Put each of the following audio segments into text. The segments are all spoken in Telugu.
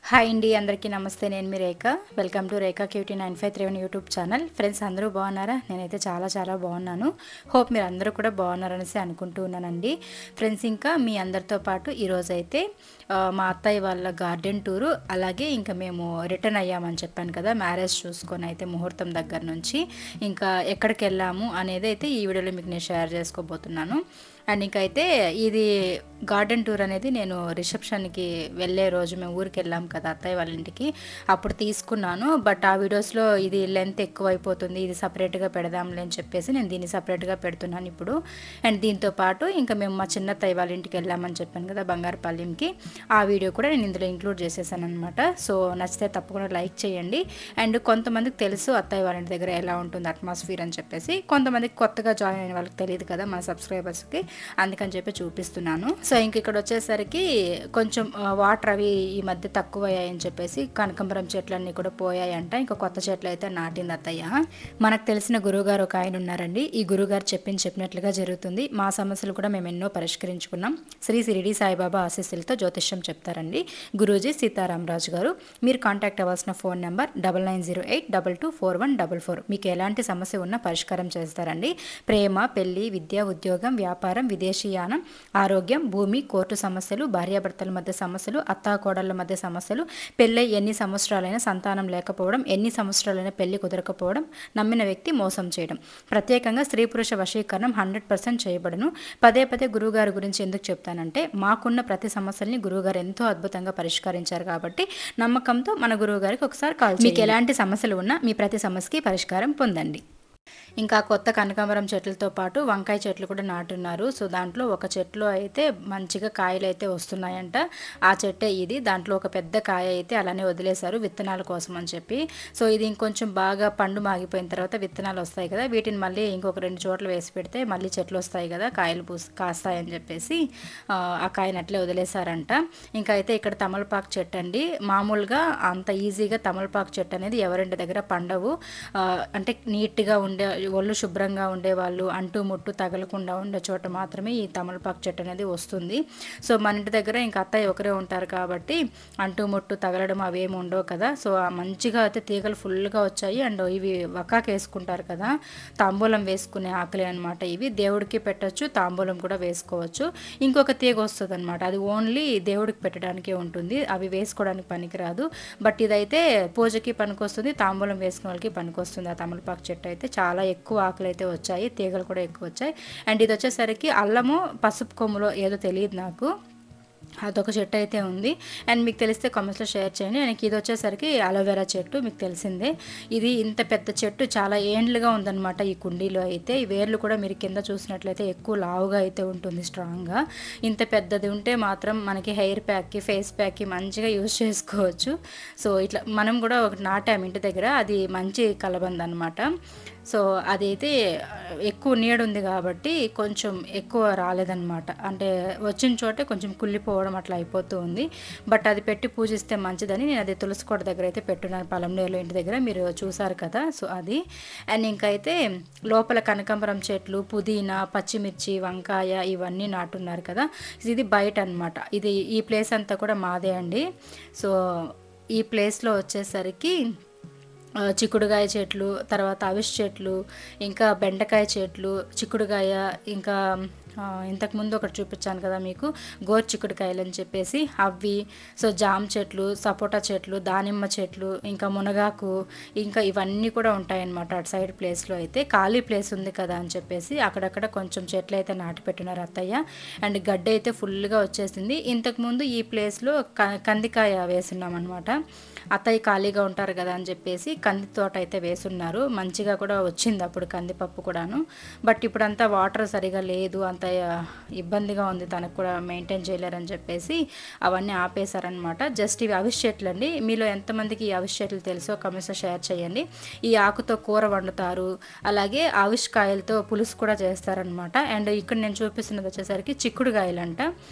హాయ్ అండి, అందరికీ నమస్తే. నేను మీ Rekha. Welcome to Rekha cutie 953 YouTube channel. Friends, అందరూ బాగున్నారా? నేనైతే చాలా బాగున్నాను. హోప్ మీరు అందరూ కూడా బాగున్నారనేసి అనుకుంటూ ఉన్నానండి. ఫ్రెండ్స్, ఇంకా మీ అందరితో పాటు ఈరోజైతే మా అత్తయ్య వాళ్ళ గార్డెన్ టూరు, అలాగే ఇంకా మేము రిటర్న్ అయ్యామని చెప్పాను కదా, మ్యారేజ్ చూసుకొని అయితే ముహూర్తం దగ్గర నుంచి ఇంకా ఎక్కడికి వెళ్ళాము అనేది అయితే ఈ వీడియోలో మీకు నేను షేర్ చేసుకోబోతున్నాను. అండ్ ఇంకైతే ఇది గార్డెన్ టూర్ అనేది నేను రిసెప్షన్కి వెళ్ళే రోజు మేము ఊరికి వెళ్ళాం కదా అత్తయ్య వాళ్ళ ఇంటికి, అప్పుడు తీసుకున్నాను. బట్ ఆ వీడియోస్లో ఇది లెంత్ ఎక్కువ అయిపోతుంది, ఇది సపరేట్గా పెడదాంలే అని చెప్పేసి నేను దీన్ని సపరేట్గా పెడుతున్నాను ఇప్పుడు. అండ్ దీంతో పాటు ఇంకా మేము మా చిన్నత్తయ్య వాళ్ళ ఇంటికి వెళ్ళామని చెప్పాను కదా బంగారుపాలెంకి, ఆ వీడియో కూడా నేను ఇందులో ఇంక్లూడ్ చేసేసాను అనమాట. సో నచ్చితే తప్పకుండా లైక్ చేయండి. అండ్ కొంతమందికి తెలుసు అత్తయ్య వాళ్ళ ఇంటి దగ్గర ఎలా ఉంటుంది అట్మాస్ఫియర్ అని చెప్పేసి, కొంతమందికి కొత్తగా జాయిన్ అయిన వాళ్ళకి తెలియదు కదా మన సబ్స్క్రైబర్స్కి, అందుకని చెప్పి చూపిస్తున్నాను. సో ఇంక ఇక్కడ వచ్చేసరికి కొంచెం వాటర్ అవి ఈ మధ్య తక్కువ అయ్యాయని చెప్పేసి కనకంబరం చెట్లన్నీ కూడా పోయాయంట. ఇంకా కొత్త చెట్లు అయితే నాటింది అత్తయ్య. మనకు తెలిసిన గురువుగారు ఒక ఆయన ఉన్నారండి. ఈ గురువుగారు చెప్పినట్లుగా జరుగుతుంది. మా సమస్యలు కూడా మేము ఎన్నో పరిష్కరించుకున్నాం. శ్రీ షిరిడి సాయిబాబా ఆశీస్సులతో జ్యోతిష్యం చెప్తారండి గురూజీ సీతారామరాజు గారు. మీరు కాంటాక్ట్ అవ్వాల్సిన ఫోన్ నెంబర్ 9908224144. మీకు ఎలాంటి సమస్య ఉన్నా పరిష్కారం చేస్తారండి. ప్రేమ, పెళ్లి, విద్య, ఉద్యోగం, వ్యాపారం, విదేశీయానం, ఆరోగ్యం, భూమి, కోర్టు సమస్యలు, భార్యాభర్తల మధ్య సమస్యలు, అత్తాకోడళ్ల మధ్య సమస్యలు, పెళ్ళై ఎన్ని సంవత్సరాలైనా సంతానం లేకపోవడం, ఎన్ని సంవత్సరాలైనా పెళ్లి కుదరకపోవడం, నమ్మిన వ్యక్తి మోసం చేయడం, ప్రత్యేకంగా స్త్రీ పురుష వశీకరణం 100% చేయబడును. పదే గురువుగారి గురించి ఎందుకు చెప్తానంటే, మాకున్న ప్రతి సమస్యల్ని గురువుగారు ఎంతో అద్భుతంగా పరిష్కరించారు కాబట్టి నమ్మకంతో మన గురువుగారికి ఒకసారి కాల్ చేయండి. మీకు ఎలాంటి సమస్యలు ఉన్నా మీ ప్రతి సమస్యకి పరిష్కారం పొందండి. ఇంకా కొత్త కనకాంబరం చెట్లతో పాటు వంకాయ చెట్లు కూడా నాటున్నారు. సో దాంట్లో ఒక చెట్లు అయితే మంచిగా కాయలు అయితే వస్తున్నాయంట. ఆ చెట్టే ఇది. దాంట్లో ఒక పెద్ద కాయ అయితే అలానే వదిలేశారు విత్తనాల కోసం అని చెప్పి. సో ఇది ఇంకొంచెం బాగా పండు మాగిపోయిన తర్వాత విత్తనాలు వస్తాయి కదా, వీటిని మళ్ళీ ఇంకొక 2 చోట్ల వేసి పెడితే మళ్ళీ చెట్లు వస్తాయి కదా, కాయలు కాస్తాయని చెప్పేసి ఆ కాయని అట్లే వదిలేశారంట. ఇంకా అయితే ఇక్కడ తమలపాకు చెట్టు అండి. మామూలుగా అంత ఈజీగా తమలపాకు చెట్టు అనేది ఎవరింటి దగ్గర పండవు. అంటే నీట్గా ఉండే, ఒళ్ళు శుభ్రంగా ఉండేవాళ్ళు, అంటూ ముట్టు తగలకుండా ఉండే చోట మాత్రమే ఈ తమలపాకు చెట్టు అనేది వస్తుంది. సో మన ఇంటి దగ్గర ఇంకా అత్తయ్య ఒకరే ఉంటారు కాబట్టి అంటూ ముట్టు తగలడం అవేమి ఉండవు కదా. సో మంచిగా అయితే తీగలు ఫుల్గా వచ్చాయి. అండ్ ఇవి వకాకు వేసుకుంటారు కదా, తాంబూలం వేసుకునే ఆకులే అనమాట. ఇవి దేవుడికి పెట్టచ్చు, తాంబూలం కూడా వేసుకోవచ్చు. ఇంకొక తీగ వస్తుంది అనమాట, అది ఓన్లీ దేవుడికి పెట్టడానికే ఉంటుంది, అవి వేసుకోవడానికి పనికిరాదు. బట్ ఇదైతే పూజకి పనికొస్తుంది, తాంబూలం వేసుకునే వాళ్ళకి పనికొస్తుంది. ఆ తమలపాకు చెట్టు అయితే చాలా ఎక్కువ ఆకులు అయితే వచ్చాయి, తీగలు కూడా ఎక్కువ వచ్చాయి. అండ్ ఇది వచ్చేసరికి అల్లము పసుపు కొమ్ములో ఏదో తెలియదు నాకు, అదొక చెట్టు అయితే ఉంది. అండ్ మీకు తెలిస్తే కామెంట్స్లో షేర్ చేయండి. నాకు ఇది వచ్చేసరికి అలోవెరా చెట్టు, మీకు తెలిసిందే. ఇది ఇంత పెద్ద చెట్టు చాలా ఏండ్లుగా ఉందన్నమాట ఈ కుండీలో అయితే. ఈ వేర్లు కూడా మీరు కింద చూసినట్లయితే ఎక్కువ లావుగా అయితే ఉంటుంది, స్ట్రాంగ్గా. ఇంత పెద్దది ఉంటే మాత్రం మనకి హెయిర్ ప్యాక్కి, ఫేస్ ప్యాక్కి మంచిగా యూజ్ చేసుకోవచ్చు. సో ఇట్లా మనం కూడా ఒకటి నాటాము ఇంటి దగ్గర, అది మంచి కలబంద అనమాట. సో అదైతే ఎక్కువ నీడ ఉంది కాబట్టి కొంచెం ఎక్కువ రాలేదన్నమాట, అంటే వచ్చిన చోటే కొంచెం కుళ్ళిపోవడం అట్లా అయిపోతూ ఉంది. బట్ అది పెట్టి పూజిస్తే మంచిదని నేను అది తులసికోట దగ్గర అయితే పెట్టున్నాను, పలంనేరులో ఇంటి దగ్గర, మీరు చూసారు కదా. సో అది. అండ్ ఇంకైతే లోపల కనకాంబరం చెట్లు, పుదీనా, పచ్చిమిర్చి, వంకాయ ఇవన్నీ నాటున్నారు కదా. ఇది బయట అనమాట. ఇది ఈ ప్లేస్ అంతా కూడా మాదే అండి. సో ఈ ప్లేస్లో వచ్చేసరికి చిక్కుడుకాయ చెట్లు, తర్వాత అవిసె చెట్లు, ఇంకా బెండకాయ చెట్లు, చిక్కుడుకాయ, ఇంకా ఇంతకుముందు ఒకటి చూపించాను కదా మీకు గోరు చిక్కుడుకాయలు అని చెప్పేసి అవి. సో జామ చెట్లు, సపోటా చెట్లు, దానిమ్మ చెట్లు, ఇంకా మునగాకు, ఇంకా ఇవన్నీ కూడా ఉంటాయన్నమాట అటు సైడ్ ప్లేస్లో. అయితే ఖాళీ ప్లేస్ ఉంది కదా అని చెప్పేసి అక్కడక్కడ కొంచెం చెట్లు అయితే నాటి పెట్టినారు అత్తయ్య. అండ్ గడ్డ అయితే ఫుల్గా వచ్చేసింది. ఇంతకుముందు ఈ ప్లేస్లో కందికాయ వేసున్నాం అనమాట. అత్తయ్య ఖాళీగా ఉంటారు కదా అని చెప్పేసి కంది తోట అయితే వేసున్నారు. మంచిగా కూడా వచ్చింది అప్పుడు కందిపప్పు కూడాను. బట్ ఇప్పుడంతా వాటర్ సరిగా లేదు, అంత ఇబ్బందిగా ఉంది, తనకు కూడా మెయింటైన్ చేయలేరని చెప్పేసి అవన్నీ ఆపేశారనమాట. జస్ట్ ఇవి అవిసె చెట్లు అండి. మీలో ఎంతమందికి ఈ అవిసె చెట్లు తెలుసో కమెంట్స్లో షేర్ చేయండి. ఈ ఆకుతో కూర వండుతారు, అలాగే అవిసె కాయలతో పులుసు కూడా చేస్తారనమాట. అండ్ ఇక్కడ నేను చూపిస్తున్నది వచ్చేసరికి చిక్కుడుకాయలంట.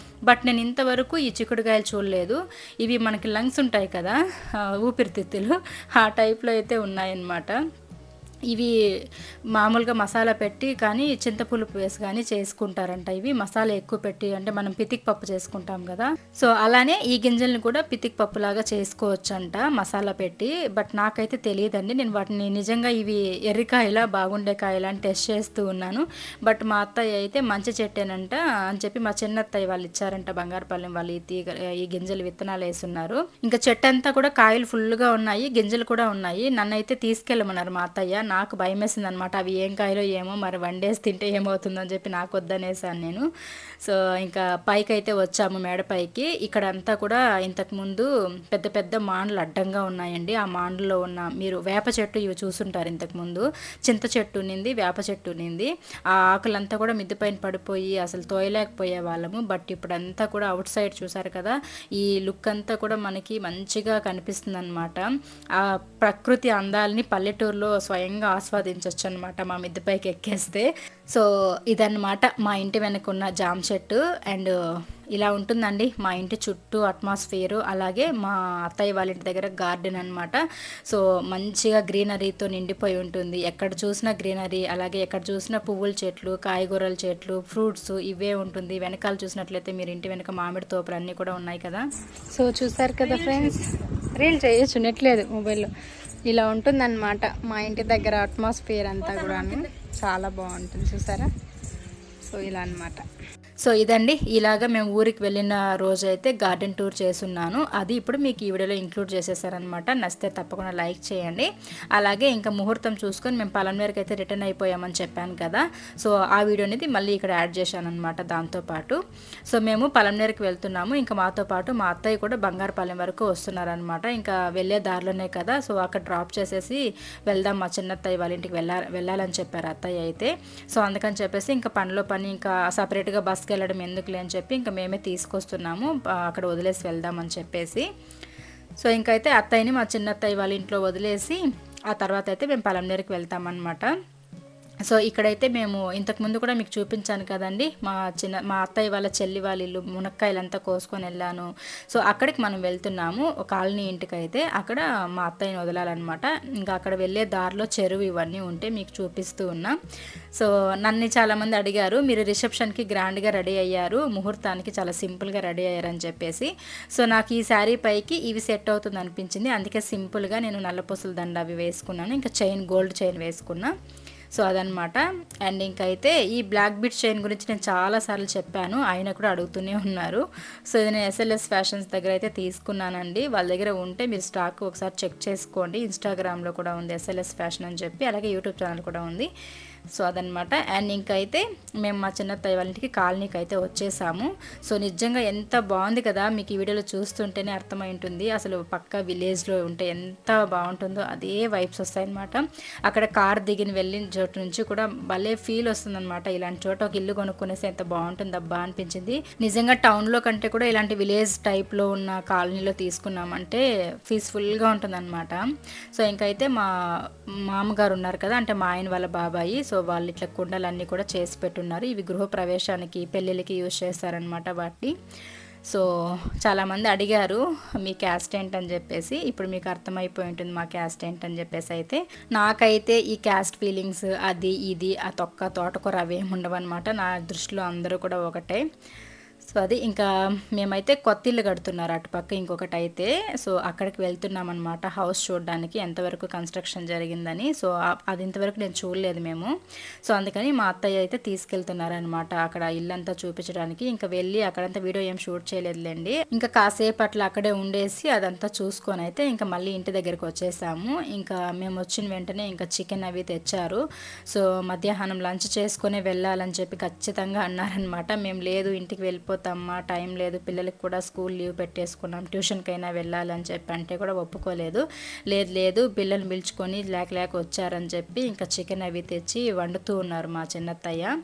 బట్ నేను ఇంతవరకు ఈ చిక్కుడుకాయలు చూడలేదు. ఇవి మనకి లంగ్స్ ఉంటాయి కదా, ఊపిరితిత్తులు, ఆ టైప్లో అయితే ఉన్నాయన్నమాట. ఇవి మామూలుగా మసాలా పెట్టి కానీ చింతపులుపు వేసి కానీ చేసుకుంటారంట. ఇవి మసాలా ఎక్కువ పెట్టి అంటే మనం పితిక్ పప్పు చేసుకుంటాం కదా, సో అలానే ఈ గింజల్ని కూడా పితిక్ పప్పులాగా చేసుకోవచ్చంట మసాలా పెట్టి. బట్ నాకైతే తెలియదండి, నేను వాటిని నిజంగా ఇవి ఎర్రికాయలా బాగుండే కాయలా అని టెస్ట్ చేస్తూ ఉన్నాను. బట్ మా అత్తయ్య అయితే మంచి చెట్టేనంట అని చెప్పి మా చిన్నత్తయ్య వాళ్ళు ఇచ్చారంట, బంగారుపాలెం వాళ్ళు ఈ గింజలు విత్తనాలు వేస్తున్నారు. ఇంకా చెట్టు అంతా కూడా కాయలు ఫుల్గా ఉన్నాయి, గింజలు కూడా ఉన్నాయి. నన్నైతే తీసుకెళ్ళమన్నారు మా అత్తయ్య. నాకు భయం వేసింది అనమాట, అవి ఏం కాయలో ఏమో మరి వండేసి తింటే ఏమవుతుందని చెప్పి నాకు వద్దనేసాను నేను. సో ఇంకా పైకి అయితే వచ్చాము, మేడపైకి. ఇక్కడ అంతా కూడా ఇంతకుముందు పెద్ద పెద్ద మాండ్లు అడ్డంగా ఉన్నాయండి. ఆ మాండ్లో ఉన్న మీరు వేప చెట్టు ఇవి చూసుంటారు, ఇంతకుముందు చింత చెట్టు ఉన్నింది, వేప చెట్టు ఉన్నింది. ఆ ఆకులంతా కూడా మిద్ది పైన పడిపోయి అసలు తోయలేకపోయే వాళ్ళము. బట్ ఇప్పుడంతా కూడా అవుట్ సైడ్ చూసారు కదా, ఈ లుక్ అంతా కూడా మనకి మంచిగా కనిపిస్తుంది అనమాట. ఆ ప్రకృతి అందాలని పల్లెటూరులో స్వయంగా ఆస్వాదించవచ్చు అనమాట మా మిద్దెపైకి ఎక్కేస్తే. సో ఇదన్నమాట మా ఇంటి వెనకున్న జామ చెట్టు. అండ్ ఇలా ఉంటుందండి మా ఇంటి చుట్టూ అట్మాస్ఫియరు. అలాగే మా అత్తయ్య వాళ్ళ ఇంటి దగ్గర గార్డెన్ అనమాట. సో మంచిగా గ్రీనరీతో నిండిపోయి ఉంటుంది, ఎక్కడ చూసినా గ్రీనరీ. అలాగే ఎక్కడ చూసినా పువ్వుల చెట్లు, కాయగూరల చెట్లు, ఫ్రూట్స్ ఇవే ఉంటుంది. వెనకాల చూసినట్లయితే మీరు ఇంటి వెనక మామిడి తోపులు అన్నీ కూడా ఉన్నాయి కదా. సో చూసారు కదా ఫ్రెండ్స్, రీల్ చేయొచ్చు నెట్లేదు మొబైల్లో. ఇలా ఉంటుందన్నమాట మా ఇంటి దగ్గర అట్మాస్ఫియర్ అంతా కూడా, చాలా బాగుంటుంది చూసారా. సో ఇలా అన్నమాట. సో ఇదండి, ఇలాగా మేము ఊరికి వెళ్ళిన రోజు అయితే గార్డెన్ టూర్ చేసున్నాను. అది ఇప్పుడు మీకు ఈ వీడియోలో ఇంక్లూడ్ చేసేసారనమాట. నచ్చితే తప్పకుండా లైక్ చేయండి. అలాగే ఇంకా ముహూర్తం చూసుకొని మేము పలమనేరుకి అయితే రిటర్న్ అయిపోయామని చెప్పాను కదా, సో ఆ వీడియో అనేది మళ్ళీ ఇక్కడ యాడ్ చేశాను అనమాట దాంతోపాటు. సో మేము పలమనేరుకి వెళ్తున్నాము. ఇంకా మాతో పాటు మా అత్తయ్య కూడా బంగారుపాలెం వరకు వస్తున్నారనమాట. ఇంకా వెళ్ళే దారిలోనే కదా, సో అక్కడ డ్రాప్ చేసేసి వెళ్దాం, మా చిన్నత్తయ్య వాళ్ళ ఇంటికి వెళ్ళాలని చెప్పారు అత్తయ్య అయితే. సో అందుకని చెప్పేసి ఇంకా పనిలో పని ఇంకా సపరేట్గా బస్కి వెళ్ళడం ఎందుకులే అని చెప్పి ఇంకా మేమే తీసుకొస్తున్నాము, అక్కడ వదిలేసి వెళ్దామని చెప్పేసి. సో ఇంకైతే అత్తయ్యని మా చిన్నత్తయ్య వాళ్ళ ఇంట్లో వదిలేసి ఆ తర్వాత అయితే మేము పలమనేరుకి వెళ్తామన్నమాట. సో ఇక్కడైతే మేము ఇంతకుముందు కూడా మీకు చూపించాను కదండి, మా అత్తయ్య వాళ్ళ చెల్లి వాళ్ళ ఇల్లు, మునక్కాయలంతా కోసుకొని వెళ్ళాను. సో అక్కడికి మనం వెళ్తున్నాము, ఒక కాలనీ ఇంటికి అయితే. అక్కడ మా అత్తయ్యని వదలాలన్నమాట. ఇంకా అక్కడ వెళ్ళే దారిలో చెరువు ఇవన్నీ ఉంటే మీకు చూపిస్తూ ఉన్నా. సో నన్ను చాలామంది అడిగారు, మీరు రిసెప్షన్కి గ్రాండ్గా రెడీ అయ్యారు, ముహూర్తానికి చాలా సింపుల్గా రెడీ అయ్యారని చెప్పేసి. సో నాకు ఈ శారీ పైకి ఇవి సెట్ అవుతుంది అనిపించింది, అందుకే సింపుల్గా నేను నల్లపూసల దండ అవి వేసుకున్నాను. ఇంకా చైన్, గోల్డ్ చైన్ వేసుకున్నా. సో అదనమాట. అండ్ ఇంకైతే ఈ బ్లాక్ బీట్ చైన్ గురించి నేను చాలాసార్లు చెప్పాను, ఆయన కూడా అడుగుతూనే ఉన్నారు. సో ఇది నేను SLS ఫ్యాషన్స్ దగ్గర అయితే తీసుకున్నానండి. వాళ్ళ దగ్గర ఉంటే మీరు స్టాక్ ఒకసారి చెక్ చేసుకోండి. ఇన్స్టాగ్రామ్లో కూడా ఉంది SLS ఫ్యాషన్ అని చెప్పి, అలాగే యూట్యూబ్ ఛానల్ కూడా ఉంది. సో అదనమాట. అండ్ ఇంకైతే మేము మా చిన్నత్తయ్య వాళ్ళ ఇంటికి కాలనీకి అయితే వచ్చేసాము. సో నిజంగా ఎంత బాగుంది కదా, మీకు ఈ వీడియోలో చూస్తుంటేనే అర్థమై ఉంటుంది. అసలు పక్క విలేజ్లో ఉంటే ఎంత బాగుంటుందో అదే వైబ్స్ వస్తాయన్నమాట. అక్కడ కార్ దిగిన వెళ్ళిన చోటు నుంచి కూడా భలే ఫీల్ వస్తుందన్నమాట. ఇలాంటి చోట ఒక ఇల్లు కొనుక్కునేసి ఎంత బాగుంటుంది అబ్బా అనిపించింది. నిజంగా టౌన్లో కంటే కూడా ఇలాంటి విలేజ్ టైప్లో ఉన్న కాలనీలో తీసుకున్నామంటే పీస్ఫుల్గా ఉంటుందన్నమాట. సో ఇంకైతే మా మామగారు ఉన్నారు కదా, అంటే మా ఆయన వాళ్ళ బాబాయి, సో వాళ్ళు ఇట్లా కుండలన్నీ కూడా చేసి పెట్టున్నారు. ఇవి గృహప్రవేశానికి, పెళ్ళిళ్ళకి యూజ్ చేస్తారనమాట వాటిని. సో చాలామంది అడిగారు మీ క్యాస్ట్ ఏంటని చెప్పేసి, ఇప్పుడు మీకు అర్థమైపోయి ఉంటుంది మా క్యాస్ట్ ఏంటని చెప్పేసి. అయితే నాకైతే ఈ క్యాస్ట్ ఫీలింగ్స్ అది ఇది ఆ తోటకూర అవేమి ఉండవన్నమాట. నా దృష్టిలో అందరూ కూడా ఒకటే. సో అది ఇంకా మేమైతే కొత్త ఇల్లు కడుతున్నారు అటుపక్క ఇంకొకటి అయితే. సో అక్కడికి వెళ్తున్నాం అనమాట హౌస్ చూడడానికి, ఎంతవరకు కన్స్ట్రక్షన్ జరిగిందని. సో అది ఇంతవరకు నేను చూడలేదు మేము. సో అందుకని మా అత్తయ్య అయితే తీసుకెళ్తున్నారనమాట అక్కడ ఇల్లంతా చూపించడానికి. ఇంకా వెళ్ళి అక్కడంతా వీడియో ఏం షూట్ చేయలేదులేండి. ఇంకా కాసేపు అట్లా అక్కడే ఉండేసి అదంతా చూసుకొని అయితే ఇంకా మళ్ళీ ఇంటి దగ్గరికి వచ్చేసాము. ఇంకా మేము వచ్చిన వెంటనే ఇంకా చికెన్ అవి తెచ్చారు. సో మధ్యాహ్నం లంచ్ చేసుకునే వెళ్ళాలని చెప్పి ఖచ్చితంగా అన్నారనమాట. మేము లేదు ఇంటికి వెళ్ళిపోతామా, టైం లేదు, పిల్లలకి కూడా స్కూల్ లీవ్ పెట్టేసుకున్నాం, ట్యూషన్కైనా వెళ్ళాలని చెప్పి అంటే కూడా ఒప్పుకోలేదు. లేదు పిల్లల్ని పిలుచుకొని లేక వచ్చారని చెప్పి ఇంకా చికెన్ అవి తెచ్చి వండుతూ ఉన్నారు మా చిన్నత్తయ్య.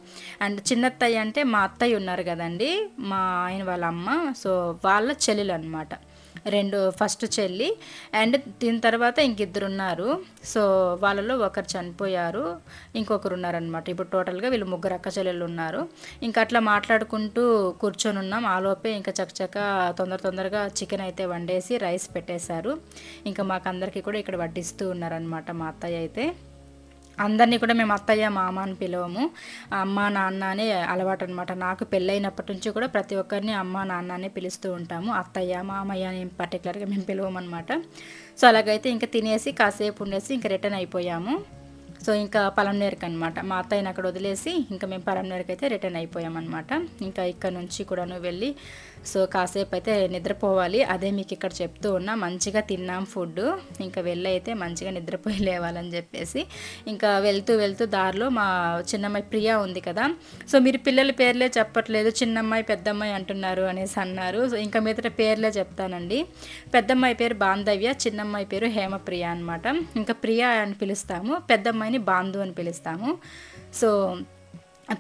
అండ్ చిన్నత్తయ్య అంటే మా అత్తయ్య ఉన్నారు కదండి, మా ఆయన వాళ్ళ అమ్మ. సో వాళ్ళ చెల్లెలు అనమాట, ఫస్ట్ చెల్లి అండ్ దీని తర్వాత ఇంకిద్దరు ఉన్నారు. సో వాళ్ళలో ఒకరు చనిపోయారు, ఇంకొకరు ఉన్నారనమాట. ఇప్పుడు టోటల్గా వీళ్ళు ముగ్గురు అక్క చెల్లెళ్ళు ఉన్నారు. ఇంకా అట్లా మాట్లాడుకుంటూ కూర్చొని ఉన్నాం. ఆలోపే ఇంకా చక్కచక్క తొందరగా చికెన్ అయితే వండేసి రైస్ పెట్టేశారు. ఇంకా మాకందరికీ కూడా ఇక్కడ వడ్డిస్తూ ఉన్నారనమాట మా అత్తయ్య అయితే. అందరినీ కూడా మేము అత్తయ్య మామ అని పిలవము, అమ్మ నాన్న అనే అలవాటు అనమాట. నాకు పెళ్ళైనప్పటి నుంచి కూడా ప్రతి ఒక్కరిని అమ్మ నాన్న అని పిలుస్తూ ఉంటాము, అత్తయ్య మామయ్య అని పర్టికులర్గా మేము పిలవమన్నమాట. సో అలాగైతే ఇంకా తినేసి కాసేపు ఉండేసి ఇంకా రిటర్న్ అయిపోయాము. సో ఇంకా పలంనేరుకి అనమాట, మా అత్తయ్యని అక్కడ వదిలేసి ఇంకా మేము పలంనేరుకి అయితే రిటర్న్ అయిపోయామన్నమాట. ఇంకా ఇక్కడ నుంచి కూడాను వెళ్ళి సో కాసేపు అయితే నిద్రపోవాలి, అదే మీకు ఇక్కడ చెప్తూ ఉన్నా. మంచిగా తిన్నాం ఫుడ్, ఇంకా వెళ్ళి అయితే మంచిగా నిద్రపోయి లేవాలని చెప్పేసి ఇంకా వెళ్తూ వెళ్తూ దారిలో మా చిన్నమ్మాయి ప్రియా ఉంది కదా, సో మీరు పిల్లల పేర్లే చెప్పట్లేదు, చిన్నమ్మాయి పెద్దమ్మాయి అంటున్నారు అనేసి అన్నారు. సో ఇంకా మీదట పేర్లే చెప్తానండి. పెద్దమ్మాయి పేరు బాంధవ్య, చిన్నమ్మాయి పేరు హేమప్రియ అనమాట. ఇంకా ప్రియా అని పిలుస్తాము, పెద్దమ్మాయిని బాంధు అని పిలుస్తాము. సో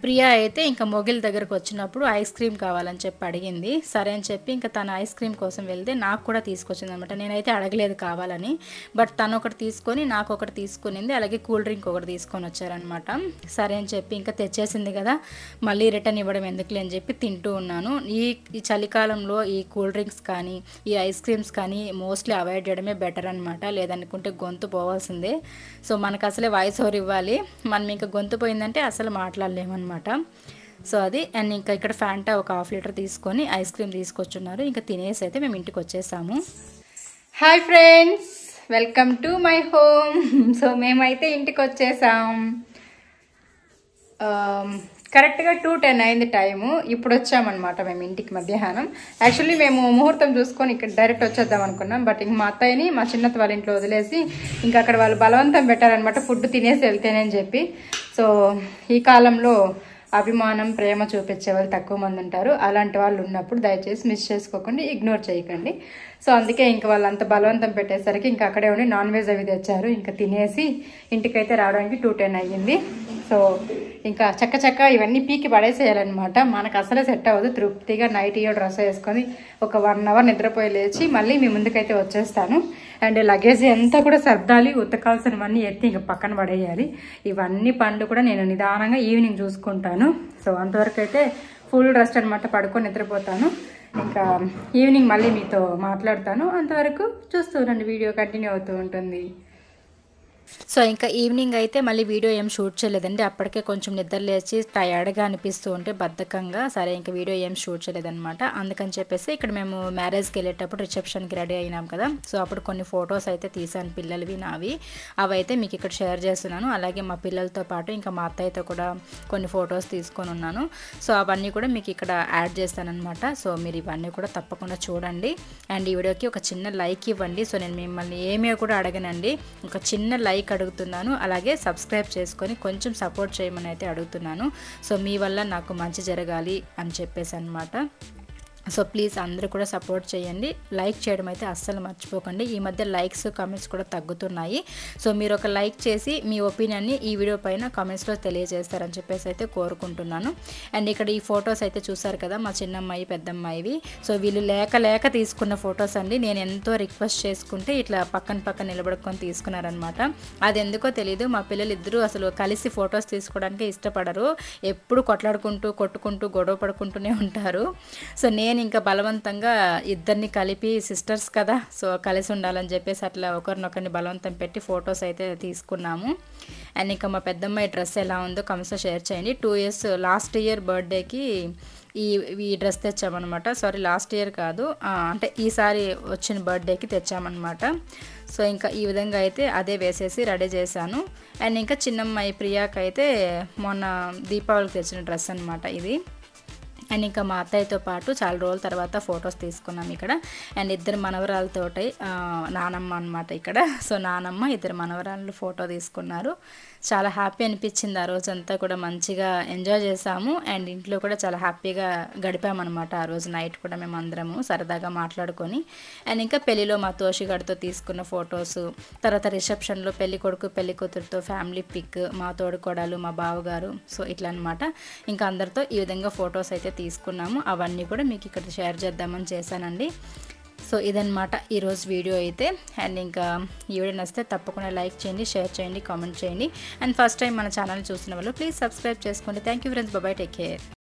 ప్రియా అయితే ఇంకా మొగిల్ దగ్గరకు వచ్చినప్పుడు ఐస్ క్రీమ్ కావాలని చెప్పి అడిగింది. సరే అని చెప్పి ఇంకా తన ఐస్ క్రీమ్ కోసం వెళ్తే నాకు కూడా తీసుకొచ్చింది అనమాట. నేనైతే అడగలేదు కావాలని, బట్ తను ఒకటి తీసుకొని నాకు ఒకటి తీసుకునింది, అలాగే కూల్ డ్రింక్ ఒకటి తీసుకొని వచ్చారనమాట. సరే అని చెప్పి ఇంకా తెచ్చేసింది కదా, మళ్ళీ రిటర్న్ ఇవ్వడం ఎందుకులే అని చెప్పి తింటూ ఉన్నాను. ఈ చలికాలంలో ఈ కూల్ డ్రింక్స్ కానీ ఈ ఐస్ క్రీమ్స్ కానీ మోస్ట్లీ అవాయిడ్ చేయడమే బెటర్ అనమాట, లేదనుకుంటే గొంతు పోవాల్సిందే. సో మనకు అసలే వాయిస్ ఓవర్ ఇవ్వాలి, మనం ఇంకా గొంతు పోయిందంటే అసలు మాట్లాడలేము అనమాట. సో అది. అండ్ ఇంకా ఇక్కడ ఫ్యాంటా ఒక 1/2 లీటర్ తీసుకొని ఐస్ క్రీమ్ తీసుకొచ్చున్నారు. ఇంకా తినేసి అయితే మేము ఇంటికి వచ్చేసాము. Hi friends, welcome to my home. So మేమైతే ఇంటికి వచ్చేసాం. కరెక్ట్గా 2:10 అయింది టైము. ఇప్పుడు వచ్చామన్నమాట మేము ఇంటికి మధ్యాహ్నం. యాక్చువల్లీ మేము ముహూర్తం చూసుకొని ఇక్కడ డైరెక్ట్ వచ్చేద్దాం అనుకున్నాం, బట్ ఇంక మా అత్తయ్యని మా చిన్నత్త వాళ్ళ ఇంట్లో వదిలేసి ఇంకా అక్కడ వాళ్ళు బలవంతం పెట్టారనమాట ఫుడ్ తినేసి వెళ్తేనని చెప్పి. సో ఈ కాలంలో అభిమానం ప్రేమ చూపించే వాళ్ళు తక్కువ మంది ఉంటారు. అలాంటి వాళ్ళు ఉన్నప్పుడు దయచేసి మిస్ చేసుకోకండి, ఇగ్నోర్ చేయకండి. సో అందుకే ఇంకా వాళ్ళంత బలవంతం పెట్టేసరికి ఇంకా అక్కడే ఉండి నాన్ వెజ్ అవి తెచ్చారు. ఇంకా తినేసి ఇంటికైతే రావడానికి 2:10 అయ్యింది. సో ఇంకా చక్క ఇవన్నీ పీకి పడేసేయాలన్నమాట. మనకు అసలే సెట్ అవ్వదు. తృప్తిగా నైట్ డ్రెస్ వేసుకొని ఒక 1 అవర్ నిద్రపోయి లేచి మళ్ళీ మీ ముందుకైతే వచ్చేస్తాను. అండ్ లగేజ్ అంతా కూడా సర్దాలి, ఉతకాల్సినవన్నీ ఎత్తి ఇంకా పక్కన పడేయాలి. ఇవన్నీ పనులు కూడా నేను నిదానంగా ఈవినింగ్ చూసుకుంటాను. సో అంతవరకు అయితే ఫుల్ రెస్ట్ అనమాట, పడుకొని నిద్రపోతాను. ఇంకా ఈవినింగ్ మళ్ళీ మీతో మాట్లాడతాను. అంతవరకు చూస్తూ రండి, వీడియో కంటిన్యూ అవుతూ ఉంటుంది. సో ఇంకా ఈవినింగ్ అయితే మళ్ళీ వీడియో ఏం షూట్ చేయలేదండి, అప్పటికే కొంచెం నిద్ర లేచి టయర్డ్గా అనిపిస్తూ ఉంటే బద్ధకంగా, సరే ఇంకా వీడియో ఏం షూట్ చేయలేదన్నమాట. అందుకని చెప్పేసి ఇక్కడ మేము మ్యారేజ్కి వెళ్ళేటప్పుడు రిసెప్షన్కి రెడీ అయినాం కదా, సో అప్పుడు కొన్ని ఫొటోస్ అయితే తీసాను పిల్లలవి నావి, అవి అయితే మీకు ఇక్కడ షేర్ చేస్తున్నాను. అలాగే మా పిల్లలతో పాటు ఇంకా మా అత్తయ్యతో కూడా కొన్ని ఫొటోస్ తీసుకొని ఉన్నాను. సో అవన్నీ కూడా మీకు ఇక్కడ యాడ్ చేస్తానన్నమాట. సో మీరు ఇవన్నీ కూడా తప్పకుండా చూడండి. అండ్ ఈ వీడియోకి ఒక చిన్న లైక్ ఇవ్వండి. సో నేను మిమ్మల్ని ఏమీ కూడా అడగనండి, ఒక చిన్న లైక్ అడుగుతున్నాను. అలాగే సబ్స్క్రైబ్ చేసుకొని కొంచెం సపోర్ట్ చేయమని అయితే అడుగుతున్నాను. సో మీ వల్ల నాకు మంచి జరగాలి అని చెప్పేసి అన్నమాట. సో ప్లీజ్ అందరూ కూడా సపోర్ట్ చేయండి, లైక్ చేయడం అయితే అస్సలు మర్చిపోకండి. ఈ మధ్య లైక్స్ కామెంట్స్ కూడా తగ్గుతున్నాయి. సో మీరు ఒక లైక్ చేసి మీ ఒపీనియన్ని ఈ వీడియో పైన కామెంట్స్లో తెలియజేస్తారని చెప్పేసి అయితే కోరుకుంటున్నాను. అండ్ ఇక్కడ ఈ ఫొటోస్ అయితే చూసారు కదా, మా చిన్నమ్మాయి పెద్దమ్మాయివి. సో వీళ్ళు లేక తీసుకున్న ఫొటోస్ అండి. నేను ఎంతో రిక్వెస్ట్ చేసుకుంటే ఇట్లా పక్కన నిలబడుకొని తీసుకున్నారనమాట. అది ఎందుకో తెలీదు, మా పిల్లలు ఇద్దరు అసలు కలిసి ఫొటోస్ తీసుకోవడానికి ఇష్టపడరు, ఎప్పుడు కొట్టుకుంటూ గొడవ పడుకుంటూనే ఉంటారు. సో నేను ఇంకా బలవంతంగా ఇద్దరిని కలిపి, సిస్టర్స్ కదా, సో కలిసి ఉండాలని చెప్పేసి అట్లా ఒకరినొకరిని బలవంతం పెట్టి ఫొటోస్ అయితే తీసుకున్నాము. అండ్ ఇంకా మా పెద్దమ్మాయి డ్రెస్ ఎలా ఉందో కమెంట్స్లో షేర్ చేయండి. 2 years లాస్ట్ ఇయర్ బర్త్డేకి ఈ డ్రెస్ తెచ్చామన్నమాట. సారీ, లాస్ట్ ఇయర్ కాదు, అంటే ఈసారి వచ్చిన బర్త్డేకి తెచ్చామన్నమాట. సో ఇంకా ఈ విధంగా అయితే అదే వేసేసి రెడీ చేశాను. అండ్ ఇంకా చిన్నమ్మాయి ప్రియాకి అయితే మొన్న దీపావళికి తెచ్చిన డ్రెస్ అనమాట ఇది. అండ్ ఇంకా మా అత్తయ్యతో పాటు చాలా రోజుల తర్వాత ఫొటోస్ తీసుకున్నాం ఇక్కడ. అండ్ ఇద్దరు మనవరాలతోటి నానమ్మ అనమాట ఇక్కడ. సో నానమ్మ ఇద్దరు మనవరాళ్ళు ఫోటో తీసుకున్నారు. చాలా హ్యాపీ అనిపించింది ఆ రోజంతా కూడా, మంచిగా ఎంజాయ్ చేసాము. అండ్ ఇంట్లో కూడా చాలా హ్యాపీగా గడిపామన్నమాట ఆ రోజు నైట్ కూడా మేము అందరము సరదాగా మాట్లాడుకొని. అండ్ ఇంకా పెళ్లిలో మా తోషిగాడితో తీసుకున్న ఫొటోస్, తర్వాత రిసెప్షన్లో పెళ్లి కొడుకు పెళ్లి కూతురుతో ఫ్యామిలీ పిక్, మా తోడుకోడలు మా బావగారు, సో ఇట్లా అనమాట. ఇంకా అందరితో ఈ విధంగా ఫొటోస్ అయితే తీసుకున్నాము. అవన్నీ కూడా మీకు ఇక్కడ షేర్ చేద్దామని చేశానండి. సో ఇదన్నమాట ఈరోజు వీడియో అయితే. అండ్ ఇంకా ఈ వీడియో నచ్చితే తప్పకుండా లైక్ చేయండి, షేర్ చేయండి, కామెంట్ చేయండి. అండ్ ఫస్ట్ టైం మన ఛానల్ చూసిన వాళ్ళు ప్లీజ్ సబ్స్క్రైబ్ చేసుకోండి. Thank you friends, bye, take care.